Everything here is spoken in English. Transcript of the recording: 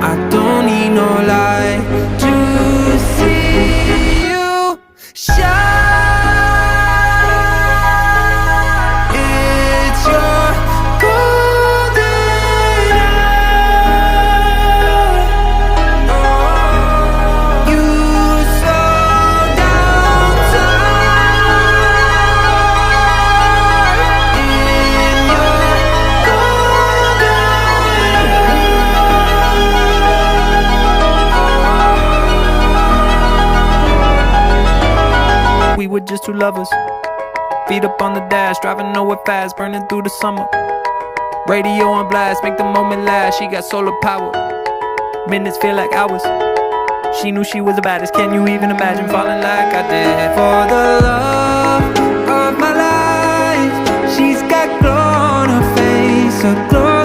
I don't need no light to see you shine. It's your golden hour. You slow down time in your golden hour. We were just two lovers, feet up on the dash, driving nowhere fast, burning through the summer. Radio on blast, make the moment last. She got solar power, minutes feel like hours. She knew she was the baddest. Can you even imagine falling like I did? For the love of my life, she's got glow on her face, a glow